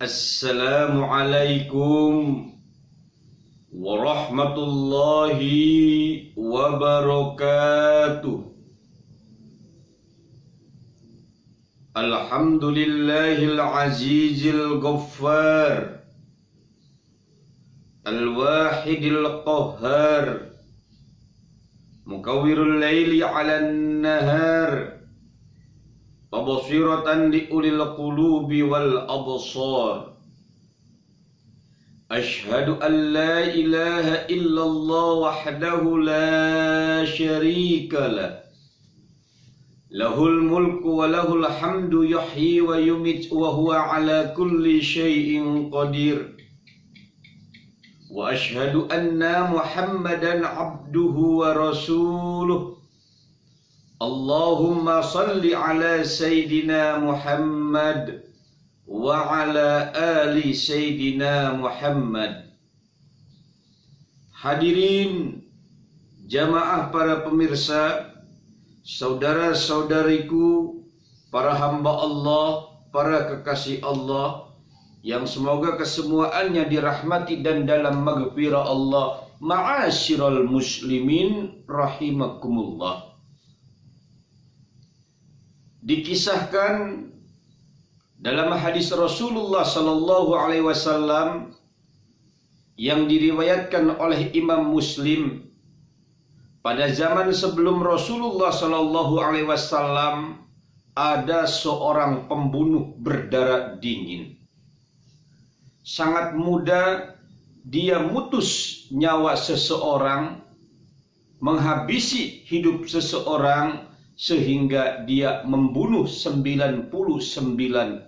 Assalamualaikum warahmatullahi wabarakatuh. Alhamdulillahil azizil ghaffar, al-wahidil qahhar, mukawwirul laili 'alan nahar, Wabasiratan liulil qulubi wal absar. Ashhadu an la ilaha illallah wahdahu la syarika lah. Lahul mulku wa lahul hamdu yuhyi wa yumit wa huwa ala kulli syai'in qadir. Wa ashhadu anna Muhammadan abduhu wa rasuluh. Allahumma salli ala Sayyidina Muhammad wa ala ali Sayyidina Muhammad. Hadirin jamaah para pemirsa, saudara-saudariku, para hamba Allah, para kekasih Allah, yang semoga kesemuaannya dirahmati dan dalam maghfirah Allah. Ma'asyiral muslimin rahimakumullah. Dikisahkan dalam hadis Rasulullah sallallahu alaihi wasallam yang diriwayatkan oleh Imam Muslim, pada zaman sebelum Rasulullah sallallahu alaihi wasallam ada seorang pembunuh berdarah dingin. Sangat mudah dia mutus nyawa seseorang, menghabisi hidup seseorang, sehingga dia membunuh 99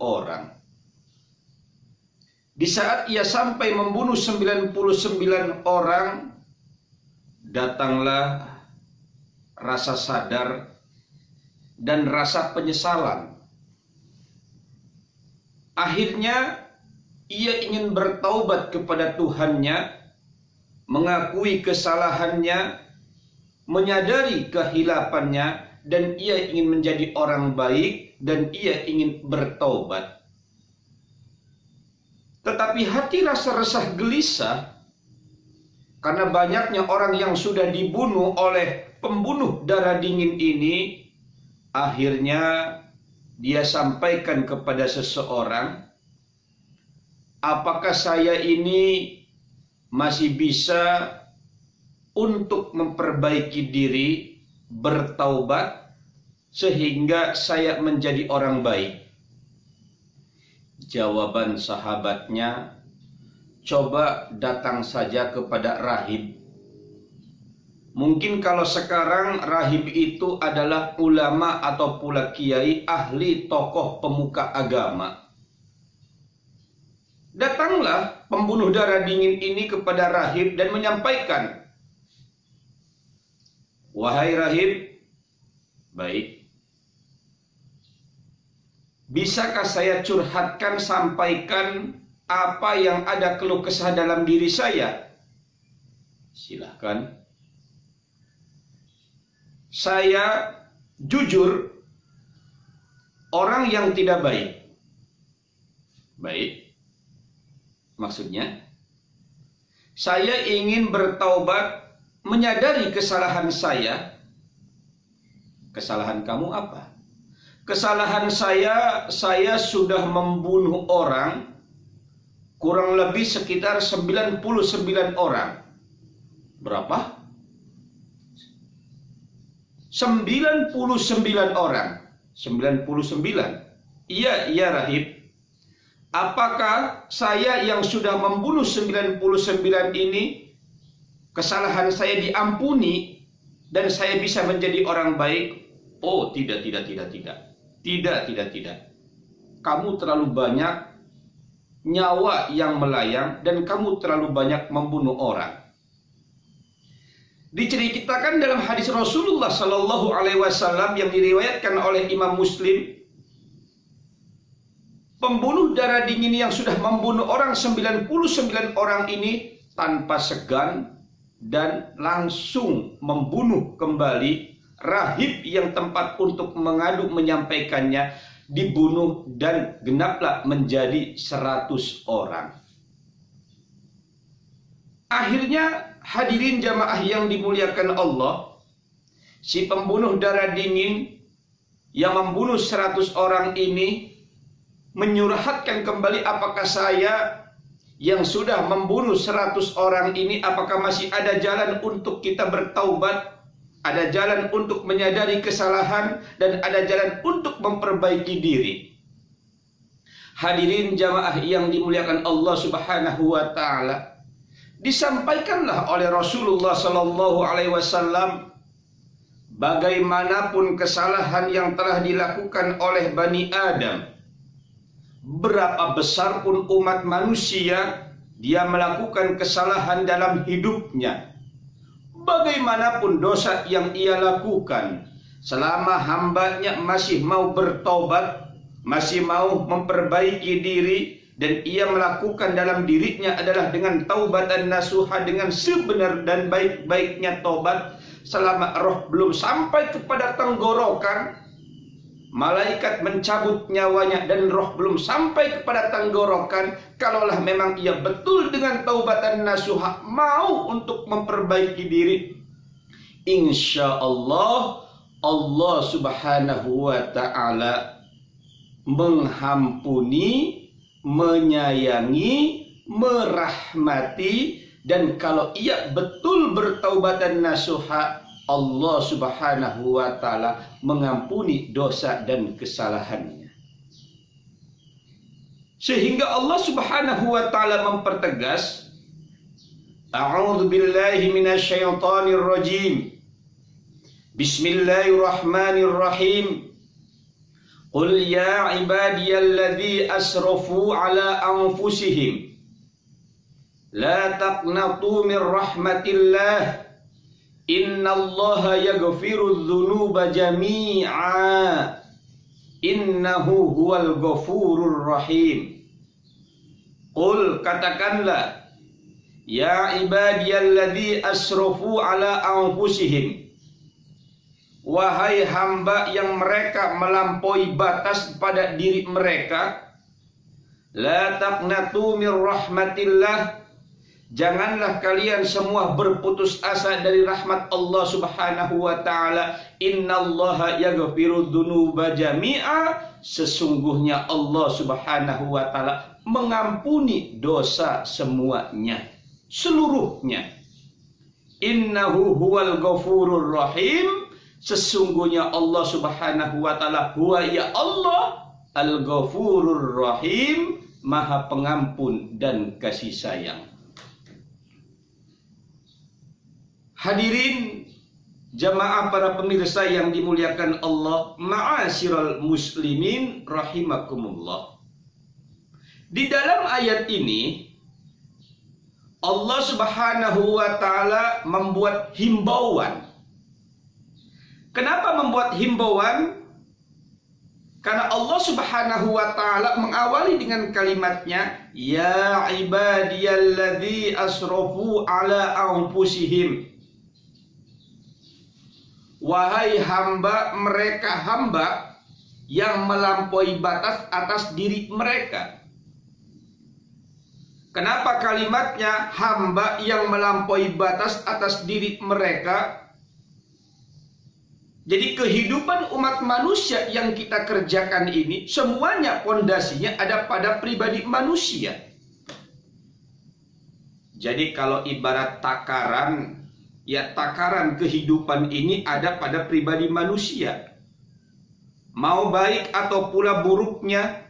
orang. Di saat ia sampai membunuh 99 orang, datanglah rasa sadar dan rasa penyesalan. Akhirnya ia ingin bertaubat kepada Tuhannya, mengakui kesalahannya, menyadari kehilafannya, dan ia ingin menjadi orang baik, dan ia ingin bertaubat. Tetapi hati rasa resah gelisah karena banyaknya orang yang sudah dibunuh oleh pembunuh darah dingin ini. Akhirnya dia sampaikan kepada seseorang, apakah saya ini masih bisa untuk memperbaiki diri, bertaubat, sehingga saya menjadi orang baik? Jawaban sahabatnya, coba datang saja kepada rahib. Mungkin kalau sekarang rahib itu adalah ulama atau pula kiai, ahli, tokoh, pemuka agama. Datanglah pembunuh darah dingin ini kepada rahib dan menyampaikan, wahai rahib, baik, bisakah saya curhatkan, sampaikan apa yang ada keluh kesah dalam diri saya? Silahkan. Saya jujur orang yang tidak baik. Baik, maksudnya saya ingin bertaubat, menyadari kesalahan saya. Kesalahan kamu apa? Kesalahan saya sudah membunuh orang, kurang lebih sekitar 99 orang. Berapa? 99 orang. 99. Iya rahib. Apakah saya yang sudah membunuh 99 ini, kesalahan saya diampuni dan saya bisa menjadi orang baik? Oh, tidak. Tidak. Kamu terlalu banyak nyawa yang melayang dan kamu terlalu banyak membunuh orang. Diceritakan dalam hadis Rasulullah sallallahu alaihi wasallam yang diriwayatkan oleh Imam Muslim, pembunuh darah dingin yang sudah membunuh orang 99 orang ini tanpa segan dan langsung membunuh kembali rahib yang tempat untuk mengadu menyampaikannya, dibunuh dan genaplah menjadi 100 orang. Akhirnya hadirin jamaah yang dimuliakan Allah, si pembunuh darah dingin yang membunuh 100 orang ini menyurhatkan kembali, apakah saya yang sudah membunuh 100 orang ini, apakah masih ada jalan untuk kita bertaubat, ada jalan untuk menyadari kesalahan, dan ada jalan untuk memperbaiki diri. Hadirin jamaah yang dimuliakan Allah Subhanahu wa taala, disampaikanlah oleh Rasulullah sallallahu alaihi wasallam bagaimanapun kesalahan yang telah dilakukan oleh Bani Adam, berapa besar pun umat manusia dia melakukan kesalahan dalam hidupnya, bagaimanapun dosa yang ia lakukan, selama hambanya masih mau bertobat, masih mau memperbaiki diri, dan ia melakukan dalam dirinya adalah dengan taubatan nasuha, dengan sebenar dan baik-baiknya tobat, selama roh belum sampai kepada tenggorokan, malaikat mencabut nyawanya dan roh belum sampai kepada tenggorokan, kalaulah memang ia betul dengan taubatan nasuha mau untuk memperbaiki diri, insya Allah Allah Subhanahu wa ta'ala menghampuni, menyayangi, merahmati, dan kalau ia betul bertaubatan nasuha, Allah Subhanahu wa ta'ala mengampuni dosa dan kesalahannya. Sehingga Allah Subhanahu wa ta'ala mempertegas, A'udzu billahi minasyaitonir rajim. Bismillahirrahmanirrahim. Qul ya ibadiyalladzi asrafu ala anfusihim la taqnatu min rahmatillah innallaha yaghfiru dzunuba jami'a innahu huwal ghafurur rahim. Qul, katakanlah, ya ibadiyalladzi asrafu ala anfusihim, wahai hamba yang mereka melampaui batas pada diri mereka, la taqnatu min rahmatillah, janganlah kalian semua berputus asa dari rahmat Allah Subhanahu wa ta'ala. Innallaha yaghfiru dzunuba jami'a, sesungguhnya Allah Subhanahu wa ta'ala mengampuni dosa semuanya, seluruhnya. Innahu huwal ghafurur rahim, sesungguhnya Allah Subhanahu wa ta'ala huwa ya Allah al-ghafurur rahim, maha pengampun dan kasih sayang. Hadirin jamaah para pemirsa yang dimuliakan Allah, ma'asyiral muslimin rahimakumullah. Di dalam ayat ini Allah Subhanahu wa ta'ala membuat himbauan. Kenapa membuat himbauan? Karena Allah Subhanahu wa ta'ala mengawali dengan kalimatnya, ya ibadiyalladzi asrafu ala anfusihim, wahai hamba, mereka hamba yang melampaui batas atas diri mereka. Kenapa kalimatnya hamba yang melampaui batas atas diri mereka? Jadi kehidupan umat manusia yang kita kerjakan ini semuanya pondasinya ada pada pribadi manusia. Jadi kalau ibarat takaran, ya takaran kehidupan ini ada pada pribadi manusia. Mau baik atau pula buruknya,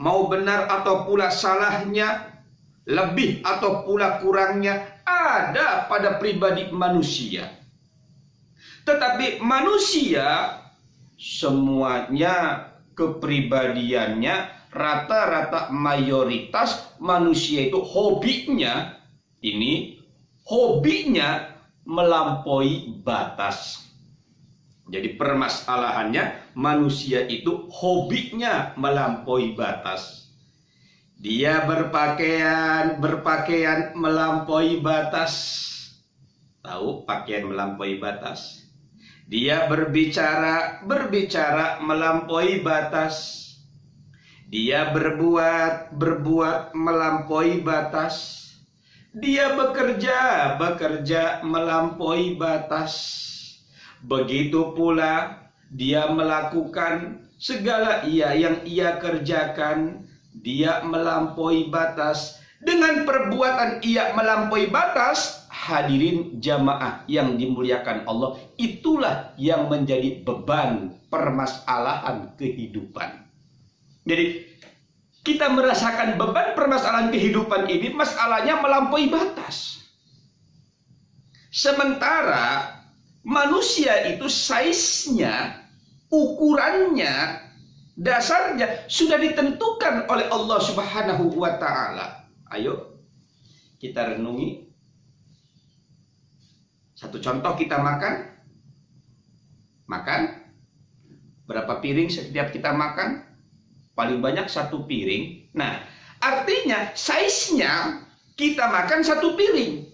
mau benar atau pula salahnya, lebih atau pula kurangnya, ada pada pribadi manusia. Tetapi manusia semuanya kepribadiannya, rata-rata mayoritas manusia itu hobinya melampaui batas. Jadi permasalahannya manusia itu hobinya melampaui batas. Dia berpakaian melampaui batas. Tahu pakaian melampaui batas? Dia berbicara melampaui batas. Dia berbuat melampaui batas. Dia bekerja melampaui batas. Begitu pula dia melakukan segala yang ia kerjakan, dia melampaui batas. Dengan perbuatan ia melampaui batas, hadirin jamaah yang dimuliakan Allah, itulah yang menjadi beban permasalahan kehidupan. Jadi kita merasakan beban permasalahan kehidupan ini, masalahnya melampaui batas. Sementara manusia itu size-nya, ukurannya, dasarnya sudah ditentukan oleh Allah Subhanahu wa Ta'ala. Ayo kita renungi. Satu contoh, kita makan. Berapa piring setiap kita makan? Paling banyak 1 piring. Nah, artinya size-nya kita makan 1 piring.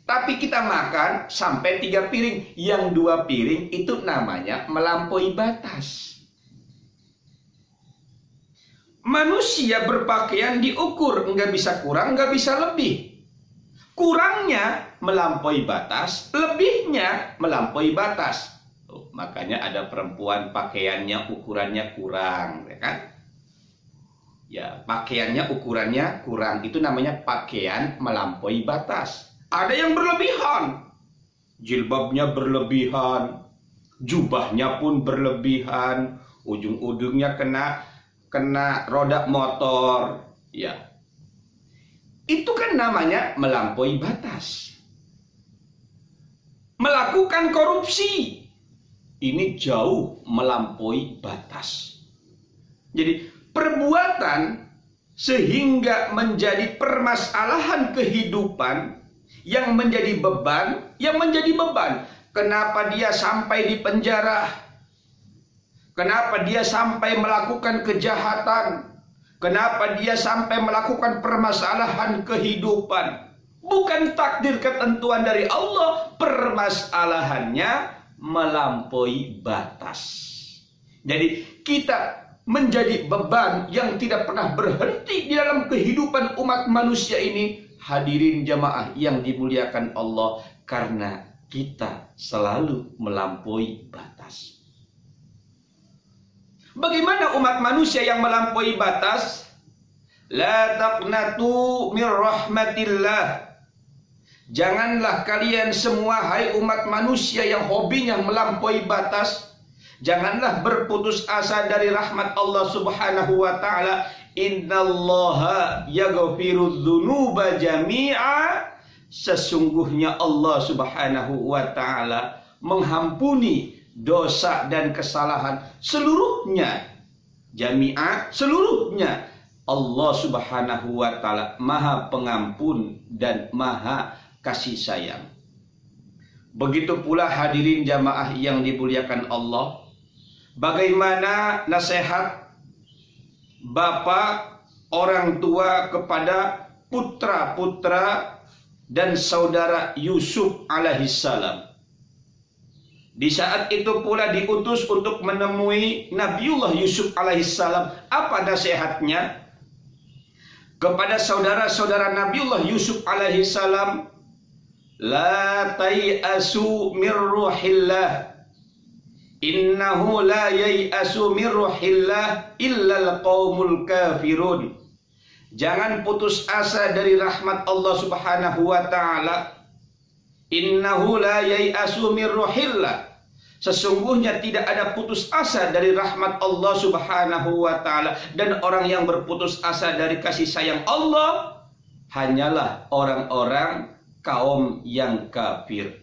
Tapi kita makan sampai 3 piring. Yang 2 piring itu namanya melampaui batas. Manusia berpakaian diukur, nggak bisa kurang, nggak bisa lebih. Kurangnya melampaui batas, lebihnya melampaui batas. Makanya ada perempuan pakaiannya ukurannya kurang, ya kan? Ya, pakaiannya ukurannya kurang, itu namanya pakaian melampaui batas. Ada yang berlebihan, jilbabnya berlebihan, jubahnya pun berlebihan, ujung-ujungnya kena roda motor, ya. Itu kan namanya melampaui batas. Melakukan korupsi, ini jauh melampaui batas. Jadi perbuatan sehingga menjadi permasalahan kehidupan yang menjadi beban, Kenapa dia sampai di penjara? Kenapa dia sampai melakukan kejahatan? Kenapa dia sampai melakukan permasalahan kehidupan? Bukan takdir ketentuan dari Allah, permasalahannya melampaui batas. Jadi kita menjadi beban yang tidak pernah berhenti di dalam kehidupan umat manusia ini, hadirin jamaah yang dimuliakan Allah, karena kita selalu melampaui batas. Bagaimana umat manusia yang melampaui batas? La taqnatu min rahmatillah. Janganlah kalian semua, hai umat manusia yang hobinya melampaui batas, janganlah berputus asa dari rahmat Allah Subhanahu wa Ta'ala. Innallaha yaghfiru dzunuba jami'a. Sesungguhnya Allah Subhanahu wa Ta'ala mengampuni dosa dan kesalahan seluruhnya. Jami'ah, seluruhnya. Allah Subhanahu wa Ta'ala Maha Pengampun dan Maha Kasih Sayang. Begitu pula hadirin jamaah yang dimuliakan Allah, bagaimana nasihat bapak, orang tua kepada putra-putra dan saudara Yusuf alaihissalam. Di saat itu pula diutus untuk menemui Nabiullah Yusuf alaihissalam. Apa nasihatnya kepada saudara-saudara Nabiullah Yusuf alaihissalam? La tai'asu min ruhillah, innahu la yai'asu min ruhillah illal qaumul kafirun. Jangan putus asa dari rahmat Allah Subhanahu wa Ta'ala. Innahu la yai'asu min ruhillah. Sesungguhnya tidak ada putus asa dari rahmat Allah Subhanahu wa Ta'ala. Dan orang yang berputus asa dari kasih sayang Allah hanyalah orang-orang kaum yang kafir.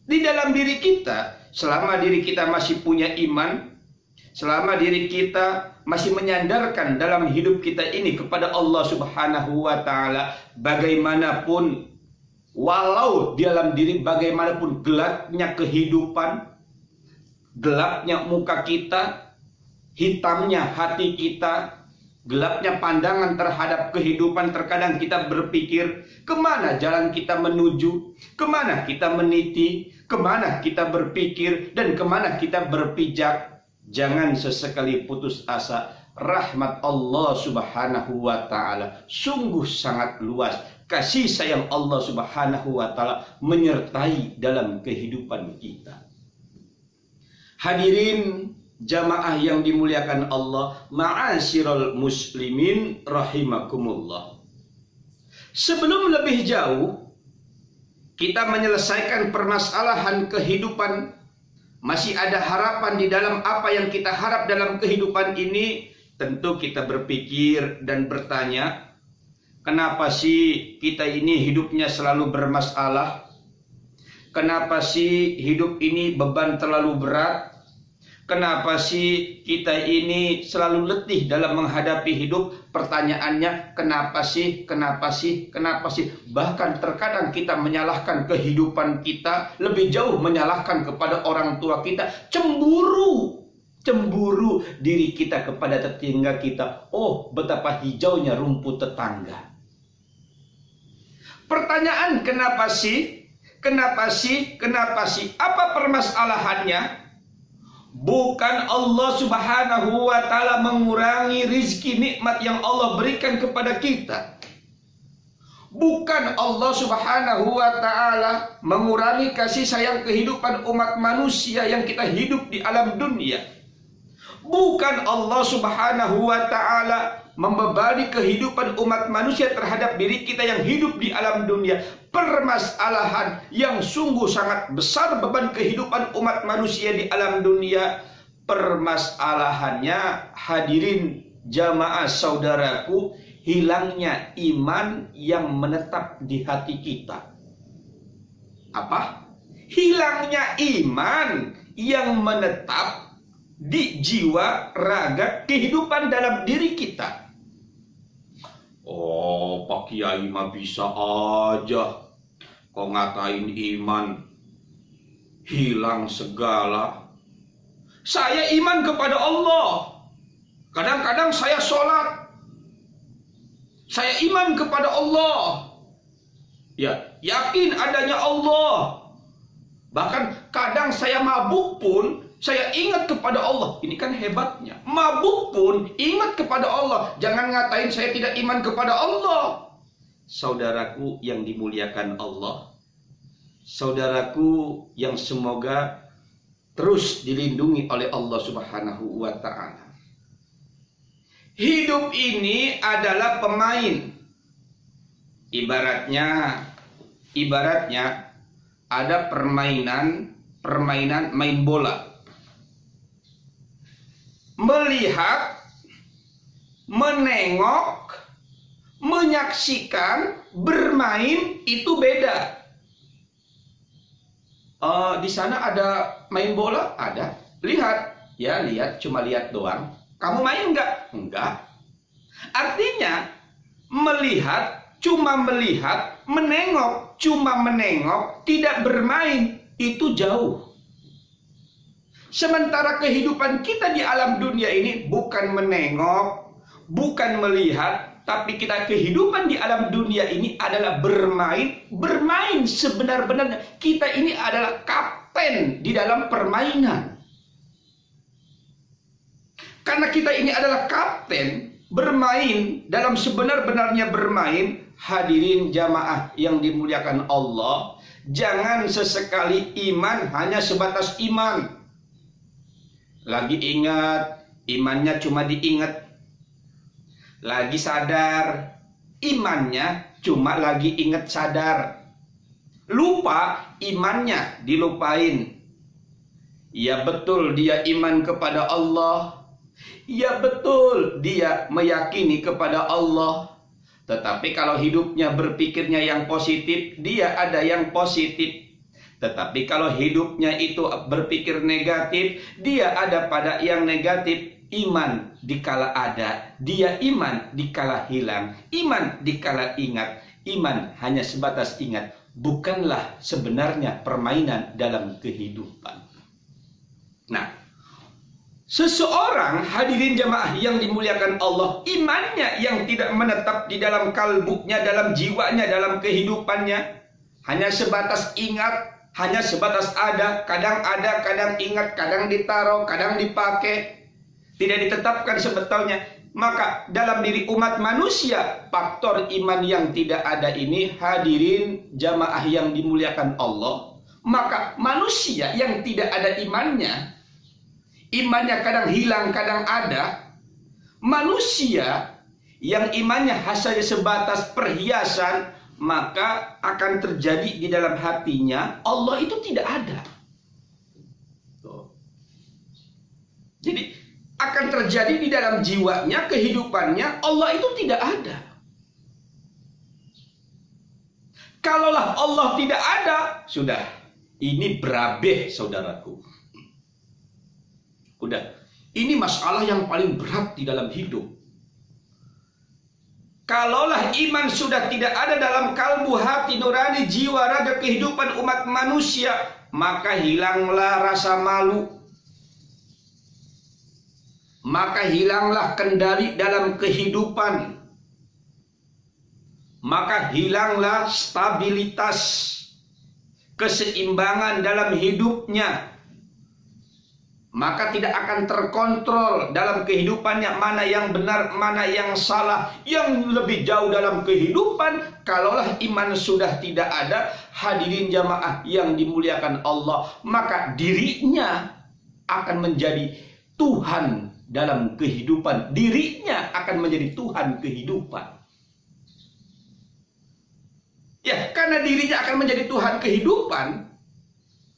Di dalam diri kita, selama diri kita masih punya iman, selama diri kita masih menyandarkan dalam hidup kita ini kepada Allah Subhanahu wa Ta'ala, bagaimanapun, walau di dalam diri bagaimanapun gelapnya kehidupan, gelapnya muka kita, hitamnya hati kita, gelapnya pandangan terhadap kehidupan, terkadang kita berpikir kemana jalan kita menuju, kemana kita meniti, kemana kita berpikir, dan kemana kita berpijak. Jangan sesekali putus asa. rahmat Allah Subhanahu wa taala sungguh sangat luas. Kasih sayang Allah Subhanahu wa taala menyertai dalam kehidupan kita. Hadirin jamaah yang dimuliakan Allah, ma'asyiral muslimin rahimakumullah. Sebelum lebih jauh kita menyelesaikan permasalahan kehidupan, masih ada harapan di dalam apa yang kita harap dalam kehidupan ini. Tentu kita berpikir dan bertanya, kenapa sih kita ini hidupnya selalu bermasalah? Kenapa sih hidup ini beban terlalu berat? Kenapa sih kita ini selalu letih dalam menghadapi hidup? Pertanyaannya, kenapa sih? Kenapa sih? Kenapa sih? Bahkan terkadang kita menyalahkan kehidupan kita, lebih jauh menyalahkan kepada orang tua kita, cemburu diri kita kepada tetangga kita. Oh, betapa hijaunya rumput tetangga. Pertanyaan, kenapa sih? Kenapa sih? Kenapa sih? Apa permasalahannya? Bukan Allah Subhanahu wa taala mengurangi rizki nikmat yang Allah berikan kepada kita. Bukan Allah Subhanahu wa taala mengurangi kasih sayang kehidupan umat manusia yang kita hidup di alam dunia. Bukan Allah Subhanahu wa taala membebani kehidupan umat manusia terhadap diri kita yang hidup di alam dunia. Permasalahan yang sungguh sangat besar beban kehidupan umat manusia di alam dunia. Permasalahannya, hadirin jamaah saudaraku, hilangnya iman yang menetap di hati kita. Apa? Hilangnya iman yang menetap di jiwa, raga, kehidupan dalam diri kita. Oh, Pak Kiai mah bisa aja kok ngatain iman hilang segala. Saya iman kepada Allah. Kadang-kadang saya sholat. Saya iman kepada Allah. Ya, yakin adanya Allah. Bahkan kadang saya mabuk pun saya ingat kepada Allah. Ini kan hebatnya. Mabuk pun ingat kepada Allah. Jangan ngatain saya tidak iman kepada Allah. Saudaraku yang dimuliakan Allah, saudaraku yang semoga terus dilindungi oleh Allah Subhanahu wa ta'ala. Hidup ini adalah pemain. Ibaratnya ada permainan main bola. Melihat, menengok, menyaksikan, bermain itu beda. Di sana ada main bola? Ada. Lihat. Ya, lihat. Cuma lihat doang. Kamu main enggak? Enggak. Artinya, melihat, cuma melihat, menengok, cuma menengok, tidak bermain, itu jauh. Sementara kehidupan kita di alam dunia ini bukan menengok, bukan melihat, tapi kita kehidupan di alam dunia ini adalah bermain. Bermain sebenar-benarnya. Kita ini adalah kapten di dalam permainan. Karena kita ini adalah kapten, bermain dalam sebenar-benarnya bermain. Hadirin jamaah yang dimuliakan Allah, jangan sesekali iman hanya sebatas iman. Lagi ingat, imannya cuma diingat. Lagi sadar, imannya cuma lagi ingat sadar. Lupa, imannya dilupain. Ya betul dia iman kepada Allah. Ya betul dia meyakini kepada Allah. Tetapi kalau hidupnya berpikirnya yang positif, dia ada yang positif. Tetapi kalau hidupnya itu berpikir negatif, dia ada pada yang negatif. Iman dikala ada, dia iman dikala hilang. Iman dikala ingat, iman hanya sebatas ingat. Bukanlah sebenarnya permainan dalam kehidupan. Nah, seseorang, hadirin jamaah yang dimuliakan Allah, imannya yang tidak menetap di dalam kalbunya, dalam jiwanya, dalam kehidupannya, hanya sebatas ingat, hanya sebatas ada, kadang ingat, kadang ditaruh, kadang dipakai. tidak ditetapkan sebetulnya. Maka dalam diri umat manusia, faktor iman yang tidak ada ini, hadirin jamaah yang dimuliakan Allah, maka manusia yang tidak ada imannya, imannya kadang hilang, kadang ada. Manusia yang imannya hanya sebatas perhiasan, maka akan terjadi di dalam hatinya Allah itu tidak ada. Jadi akan terjadi di dalam jiwanya, kehidupannya, Allah itu tidak ada. Kalaulah Allah tidak ada, sudah. Ini berabe, saudaraku. Udah. Ini masalah yang paling berat di dalam hidup. Kalaulah iman sudah tidak ada dalam kalbu, hati, nurani, jiwa, raga, kehidupan umat manusia, maka hilanglah rasa malu. Maka hilanglah kendali dalam kehidupan. Maka hilanglah stabilitas, keseimbangan dalam hidupnya. Maka tidak akan terkontrol dalam kehidupannya, mana yang benar, mana yang salah. Yang lebih jauh dalam kehidupan, kalaulah iman sudah tidak ada, hadirin jamaah yang dimuliakan Allah, maka dirinya akan menjadi Tuhan dalam kehidupan. Dirinya akan menjadi Tuhan kehidupan. Ya, karena dirinya akan menjadi Tuhan kehidupan,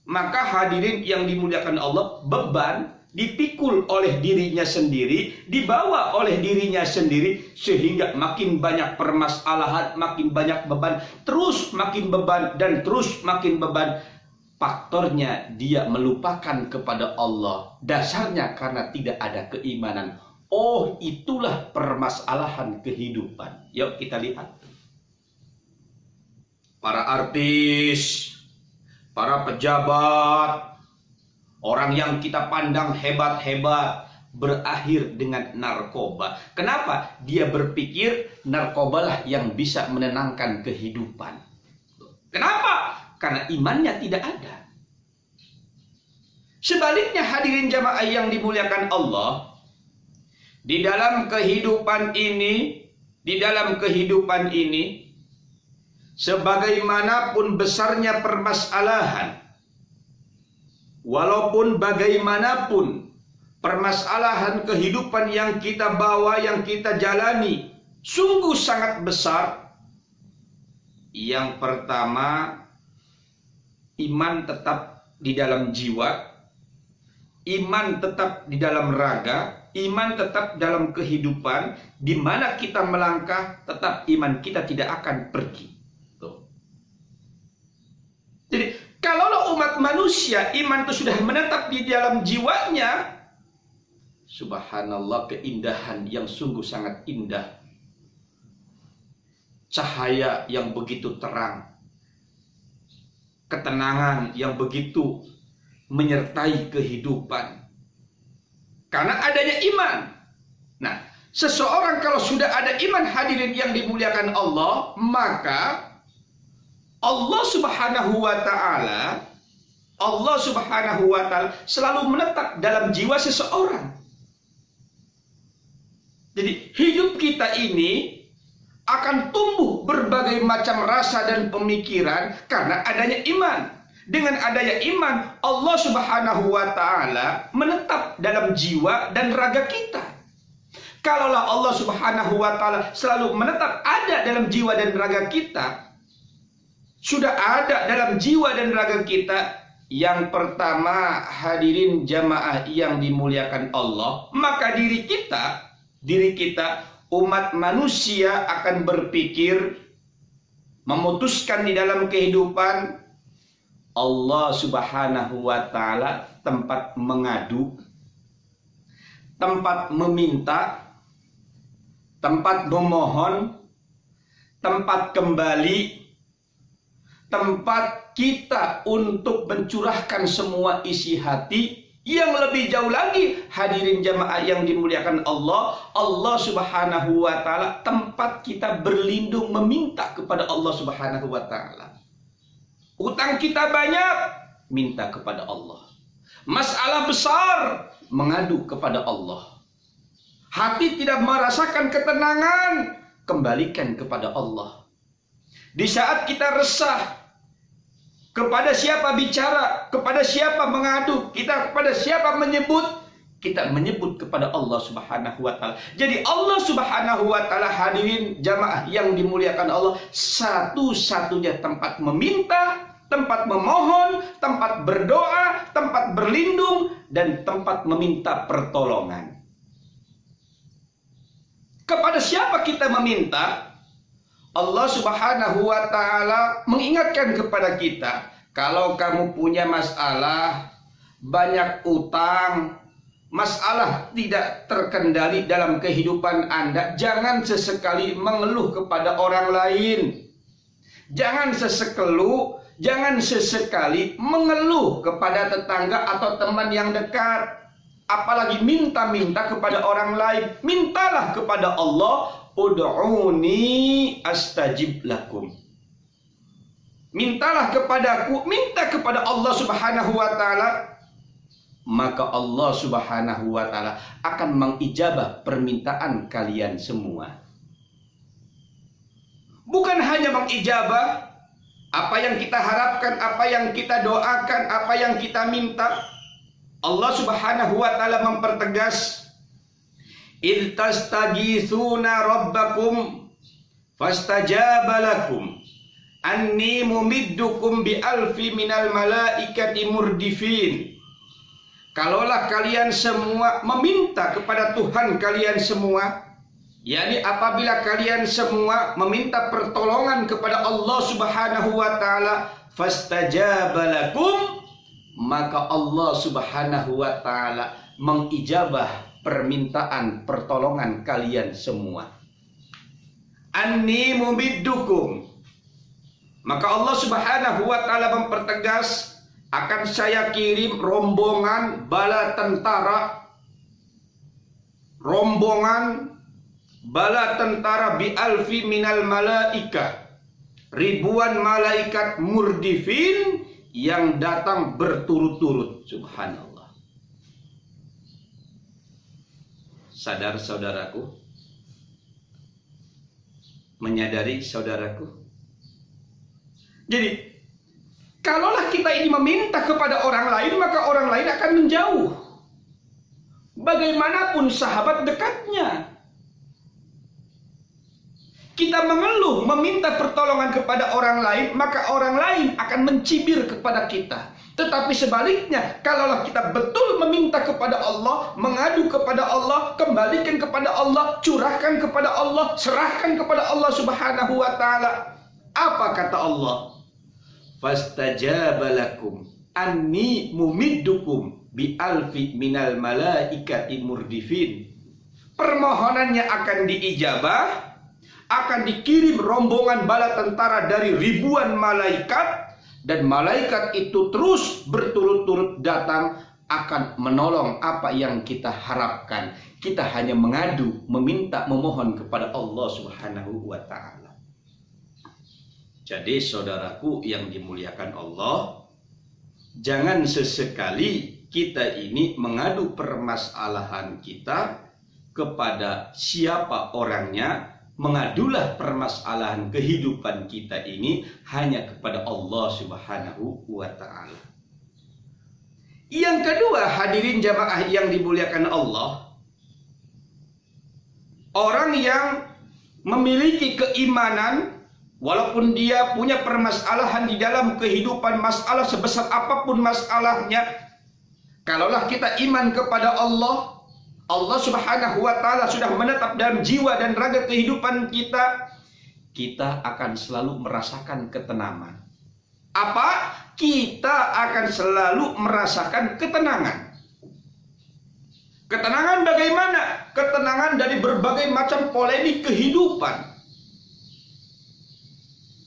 maka hadirin yang dimuliakan Allah, beban dipikul oleh dirinya sendiri, dibawa oleh dirinya sendiri, sehingga makin banyak permasalahan, makin banyak beban, terus makin beban, dan terus makin beban. Faktornya dia melupakan kepada Allah. Dasarnya karena tidak ada keimanan. Oh, itulah permasalahan kehidupan. Yuk kita lihat. Para artis, para pejabat, orang yang kita pandang hebat-hebat, berakhir dengan narkoba. Kenapa? Dia berpikir narkobalah yang bisa menenangkan kehidupan. Kenapa? Karena imannya tidak ada. Sebaliknya hadirin jamaah yang dimuliakan Allah, di dalam kehidupan ini, sebagaimanapun besarnya permasalahan, walaupun bagaimanapun permasalahan kehidupan yang kita bawa, yang kita jalani, sungguh sangat besar. Yang pertama, iman tetap di dalam jiwa, iman tetap di dalam raga, iman tetap dalam kehidupan. Di mana kita melangkah, tetap iman kita tidak akan pergi. Tuh. Jadi, kalau umat manusia iman itu sudah menetap di dalam jiwanya, subhanallah, keindahan yang sungguh sangat indah, cahaya yang begitu terang, ketenangan yang begitu menyertai kehidupan karena adanya iman. Nah, seseorang kalau sudah ada iman, hadirin yang dimuliakan Allah, maka Allah Subhanahu wa Ta'ala selalu menetap dalam jiwa seseorang. Jadi hidup kita ini akan tumbuh berbagai macam rasa dan pemikiran karena adanya iman. Dengan adanya iman, Allah Subhanahu wa Ta'ala menetap dalam jiwa dan raga kita. Kalaulah Allah Subhanahu wa Ta'ala selalu menetap ada dalam jiwa dan raga kita, sudah ada dalam jiwa dan raga kita, yang pertama hadirin jamaah yang dimuliakan Allah, maka diri kita umat manusia akan berpikir, memutuskan di dalam kehidupan, Allah Subhanahu wa Ta'ala tempat mengadu, tempat meminta, tempat memohon, tempat kembali, tempat kita untuk mencurahkan semua isi hati. Yang lebih jauh lagi, hadirin jamaah yang dimuliakan Allah, Allah Subhanahu wa Ta'ala tempat kita berlindung, meminta kepada Allah Subhanahu wa Ta'ala. Utang kita banyak, minta kepada Allah. Masalah besar, mengadu kepada Allah. hati tidak merasakan ketenangan, kembalikan kepada Allah. Di saat kita resah, kepada siapa bicara, kepada siapa mengadu, kita kepada siapa menyebut, kita menyebut kepada Allah Subhanahu wa taala. Jadi Allah Subhanahu wa taala, hadirin jamaah yang dimuliakan Allah, satu-satunya tempat meminta, tempat memohon, tempat berdoa, tempat berlindung, dan tempat meminta pertolongan. Kepada siapa kita meminta? Allah Subhanahu wa taala mengingatkan kepada kita, kalau kamu punya masalah, banyak utang, masalah tidak terkendali dalam kehidupan Anda, jangan sesekali mengeluh kepada orang lain. Jangan sesekali mengeluh kepada tetangga atau teman yang dekat. Apalagi minta-minta kepada orang lain. Mintalah kepada Allah, ud'uni astajib lakum. Mintalah kepadaku, minta kepada Allah Subhanahu wa taala, maka Allah Subhanahu wa taala akan mengijabah permintaan kalian semua. Bukan hanya mengijabah apa yang kita harapkan, apa yang kita doakan, apa yang kita minta. Allah Subhanahu wa taala mempertegas, "Idh tastaghitsuna rabbakum fastajaba lakum anni mumiddukum bi alfi minal malaikati murdifin." Kalaulah kalian semua meminta kepada Tuhan kalian semua, yakni apabila kalian semua meminta pertolongan kepada Allah Subhanahu wa taala, fastajaba lakum, maka Allah Subhanahu wa taala mengijabah permintaan pertolongan kalian semua. Anni mumiddukum, maka Allah Subhanahu wa taala mempertegas, akan saya kirim rombongan bala tentara, bi alfi minal malaika, ribuan malaikat murdifin yang datang berturut-turut. Subhanallah. Sadar saudaraku? Menyadari saudaraku? Jadi, kalaulah kita ini meminta kepada orang lain, maka orang lain akan menjauh. Bagaimanapun sahabat dekatnya. Kita mengeluh, meminta pertolongan kepada orang lain, maka orang lain akan mencibir kepada kita. Tetapi sebaliknya, kalaulah kita betul meminta kepada Allah, mengadu kepada Allah, kembalikan kepada Allah, curahkan kepada Allah, serahkan kepada Allah Subhanahu wa taala. Apa kata Allah? Fastajaba lakum anni mumiddukum bi alfi minal malaikati murdifin. Permohonannya akan diijabah, akan dikirim rombongan bala tentara dari ribuan malaikat, dan malaikat itu terus berturut-turut datang akan menolong apa yang kita harapkan. Kita hanya mengadu, meminta, memohon kepada Allah Subhanahu wa taala. Jadi saudaraku yang dimuliakan Allah, jangan sesekali kita ini mengadu permasalahan kita kepada siapa orangnya. Mengadulah permasalahan kehidupan kita ini hanya kepada Allah Subhanahu wa taala. Yang kedua, hadirin jamaah yang dimuliakan Allah, orang yang memiliki keimanan, walaupun dia punya permasalahan di dalam kehidupan, masalah sebesar apapun masalahnya, kalaulah kita iman kepada Allah, Allah Subhanahu wa taala sudah menetap dalam jiwa dan raga kehidupan kita, kita akan selalu merasakan ketenangan. Apa? Kita akan selalu merasakan ketenangan. Ketenangan bagaimana? Ketenangan dari berbagai macam polemik kehidupan.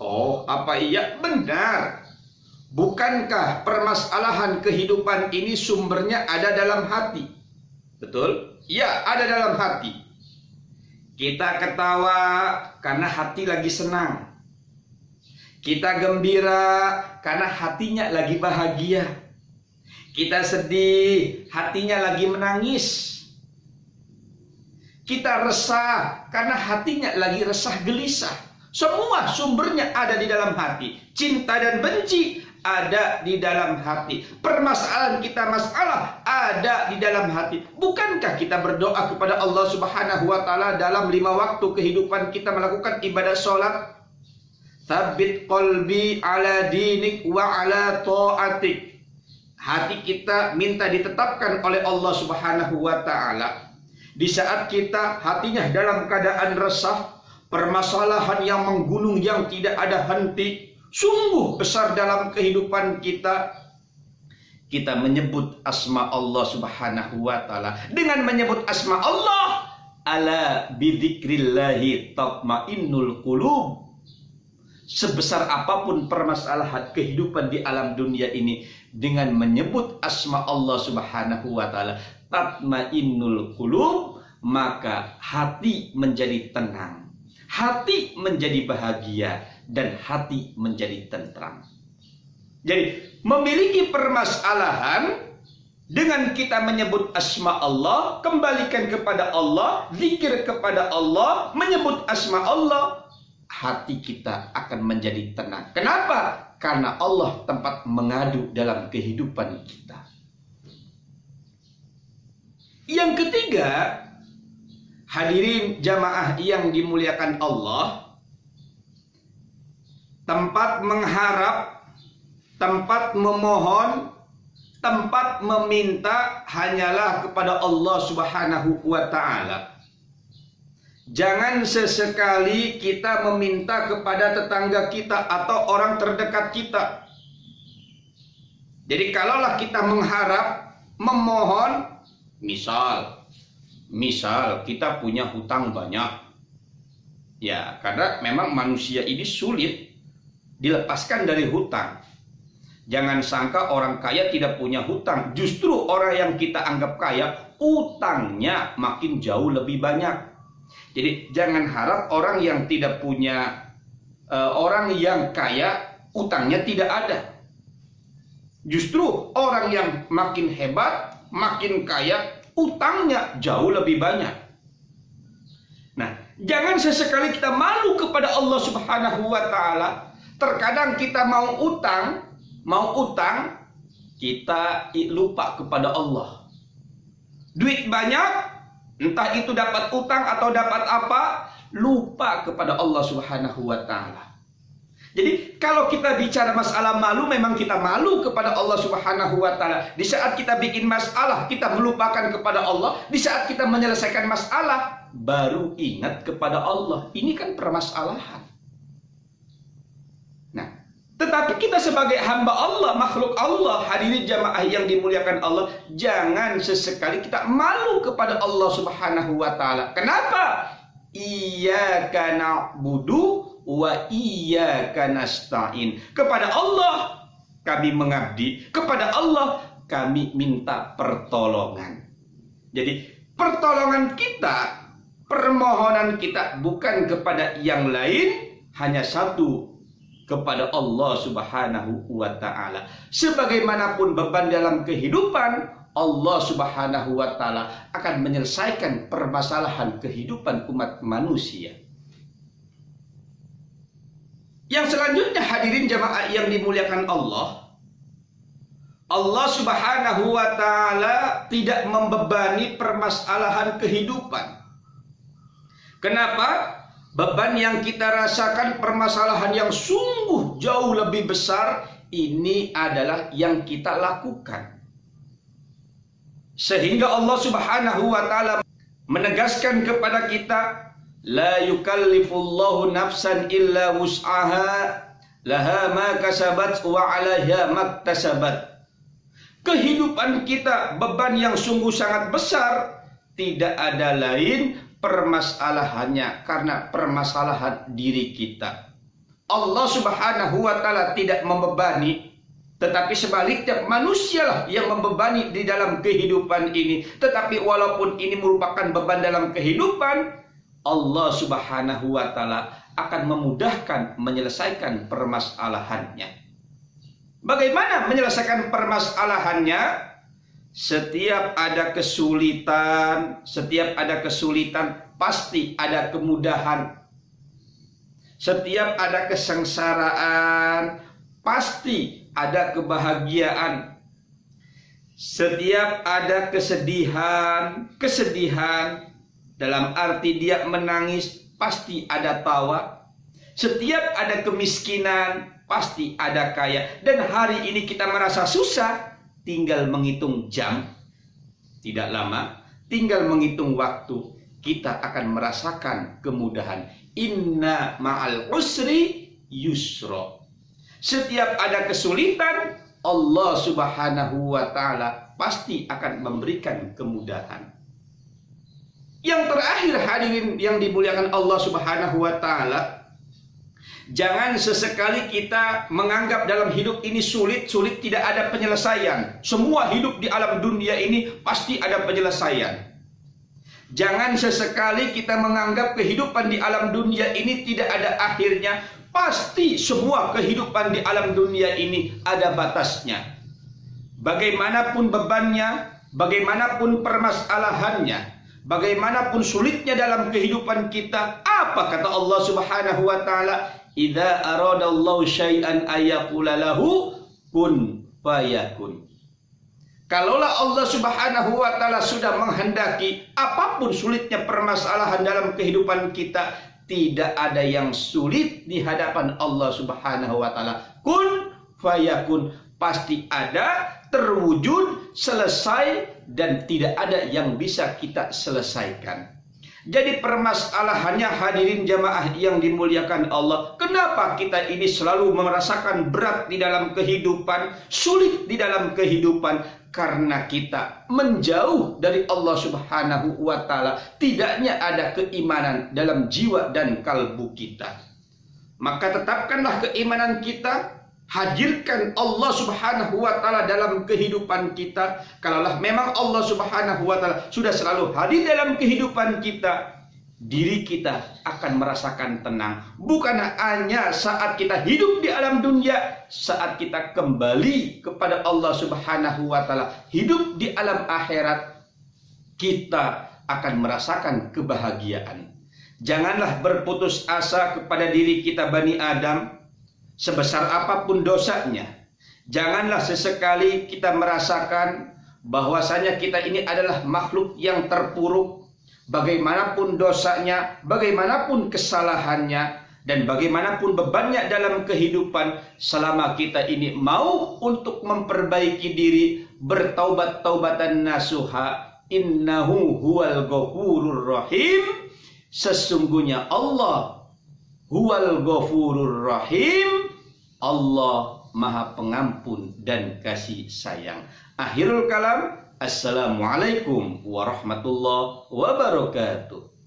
Oh, apa iya? Benar. Bukankah permasalahan kehidupan ini sumbernya ada dalam hati? Betul? Ya, ada dalam hati. Kita ketawa karena hati lagi senang. Kita gembira karena hatinya lagi bahagia. Kita sedih, hatinya lagi menangis. Kita resah karena hatinya lagi resah gelisah. Semua sumbernya ada di dalam hati. Cinta dan benci ada di dalam hati. Permasalahan kita masalah ada di dalam hati. Bukankah kita berdoa kepada Allah Subhanahu wa taala dalam 5 waktu kehidupan kita melakukan ibadah sholat? Tsabbit qalbi ala dinik wa ala ta'atik. Hati kita minta ditetapkan oleh Allah Subhanahu wa taala. Di saat kita hatinya dalam keadaan resah, permasalahan yang menggunung yang tidak ada henti, sungguh besar dalam kehidupan kita, kita menyebut asma Allah Subhanahu wa taala. Dengan menyebut asma Allah, ala bidzikrillahi tatmainnul qulub. Sebesar apapun permasalahan kehidupan di alam dunia ini, dengan menyebut asma Allah Subhanahu wa taala, tatmainnul qulub, maka hati menjadi tenang, hati menjadi bahagia, dan hati menjadi tentram. Jadi memiliki permasalahan, dengan kita menyebut asma Allah, kembalikan kepada Allah, zikir kepada Allah, menyebut asma Allah, hati kita akan menjadi tenang. Kenapa? Karena Allah tempat mengadu dalam kehidupan kita. Yang ketiga, hadirin jamaah yang dimuliakan Allah, tempat mengharap, tempat memohon, tempat meminta hanyalah kepada Allah Subhanahu wa taala. Jangan sesekali kita meminta kepada tetangga kita atau orang terdekat kita. Jadi kalaulah kita mengharap, memohon, misal kita punya hutang banyak. Ya, karena memang manusia ini sulit dilepaskan dari hutang. Jangan sangka orang kaya tidak punya hutang. Justru orang yang kita anggap kaya, utangnya makin jauh lebih banyak. Jadi jangan harap orang yang tidak punya, orang yang kaya, utangnya tidak ada. Justru orang yang makin hebat, makin kaya, utangnya jauh lebih banyak. Nah, jangan sesekali kita malu kepada Allah Subhanahu wa taala. Terkadang kita mau utang, kita lupa kepada Allah. Duit banyak, entah itu dapat utang atau dapat apa, lupa kepada Allah Subhanahu wa taala. Jadi kalau kita bicara masalah malu, memang kita malu kepada Allah Subhanahu wa taala. Di saat kita bikin masalah, kita melupakan kepada Allah. Di saat kita menyelesaikan masalah, baru ingat kepada Allah. Ini kan permasalahan. Nah, tetapi kita sebagai hamba Allah, makhluk Allah, hadirin jamaah yang dimuliakan Allah, jangan sesekali kita malu kepada Allah Subhanahu wa taala. Kenapa? Iyyaka na'budu wa iyyaka nasta'in. Kepada Allah kami mengabdi, kepada Allah kami minta pertolongan. Jadi pertolongan kita, permohonan kita bukan kepada yang lain, hanya satu, kepada Allah Subhanahu wa ta'ala. Sebagaimanapun beban dalam kehidupan, Allah Subhanahu wa ta'ala akan menyelesaikan permasalahan kehidupan umat manusia. Yang selanjutnya, hadirin jamaah yang dimuliakan Allah, Allah Subhanahu wa ta'ala tidak membebani permasalahan kehidupan. Kenapa? Beban yang kita rasakan, permasalahan yang sungguh jauh lebih besar, ini adalah yang kita lakukan. Sehingga Allah Subhanahu wa ta'ala menegaskan kepada kita, la yukallifullahu nafsan illa wus'aha, laha ma kasabat wa 'alaiha maktasabat. Kehidupan kita beban yang sungguh sangat besar, tidak ada lain permasalahannya karena permasalahan diri kita. Allah Subhanahu wa ta'ala tidak membebani, tetapi sebaliknya manusialah yang membebani di dalam kehidupan ini. Tetapi walaupun ini merupakan beban dalam kehidupan, Allah Subhanahu wa ta'ala akan memudahkan menyelesaikan permasalahannya. Bagaimana menyelesaikan permasalahannya? Setiap ada kesulitan, pasti ada kemudahan. Setiap ada kesengsaraan, pasti ada kebahagiaan. Setiap ada kesedihan dalam arti dia menangis, pasti ada tawa. Setiap ada kemiskinan, pasti ada kaya. Dan hari ini kita merasa susah, tinggal menghitung jam, tidak lama, tinggal menghitung waktu, kita akan merasakan kemudahan. Inna ma'al usri yusra. Setiap ada kesulitan, Allah Subhanahu wa ta'ala pasti akan memberikan kemudahan. Yang terakhir, hadirin yang dimuliakan Allah Subhanahu wa ta'ala, jangan sesekali kita menganggap dalam hidup ini sulit tidak ada penyelesaian. Semua hidup di alam dunia ini pasti ada penyelesaian. Jangan sesekali kita menganggap kehidupan di alam dunia ini tidak ada akhirnya. Pasti semua kehidupan di alam dunia ini ada batasnya. Bagaimanapun bebannya, bagaimanapun permasalahannya, bagaimanapun sulitnya dalam kehidupan kita, apa kata Allah Subhanahu wa ta'ala? Idza aradallahu syai'an ayaqula lahu kun fayakun. Kalaulah Allah Subhanahu wa ta'ala sudah menghendaki, apapun sulitnya permasalahan dalam kehidupan kita, tidak ada yang sulit di hadapan Allah Subhanahu wa ta'ala. Kun fayakun, pasti ada, terwujud, selesai, dan tidak ada yang bisa kita selesaikan. Jadi permasalahannya, hadirin jamaah yang dimuliakan Allah, kenapa kita ini selalu merasakan berat di dalam kehidupan, sulit di dalam kehidupan? Karena kita menjauh dari Allah Subhanahu wa ta'ala. Tidaknya ada keimanan dalam jiwa dan kalbu kita. Maka tetapkanlah keimanan kita, hadirkan Allah Subhanahu wa ta'ala dalam kehidupan kita. Kalaulah memang Allah Subhanahu wa ta'ala sudah selalu hadir dalam kehidupan kita, diri kita akan merasakan tenang. Bukan hanya saat kita hidup di alam dunia, saat kita kembali kepada Allah Subhanahu wa ta'ala, hidup di alam akhirat, kita akan merasakan kebahagiaan. Janganlah berputus asa kepada diri kita Bani Adam, sebesar apapun dosanya. Janganlah sesekali kita merasakan bahwasanya kita ini adalah makhluk yang terpuruk. Bagaimanapun dosanya, bagaimanapun kesalahannya, dan bagaimanapun bebannya dalam kehidupan, selama kita ini mau untuk memperbaiki diri, bertaubat-taubatan nasuha, innahu huwal ghafurur rahim. Sesungguhnya Allah huwal ghafurur rahim, Allah Maha Pengampun dan Kasih Sayang. Akhirul kalam. Assalamualaikum warahmatullahi wabarakatuh.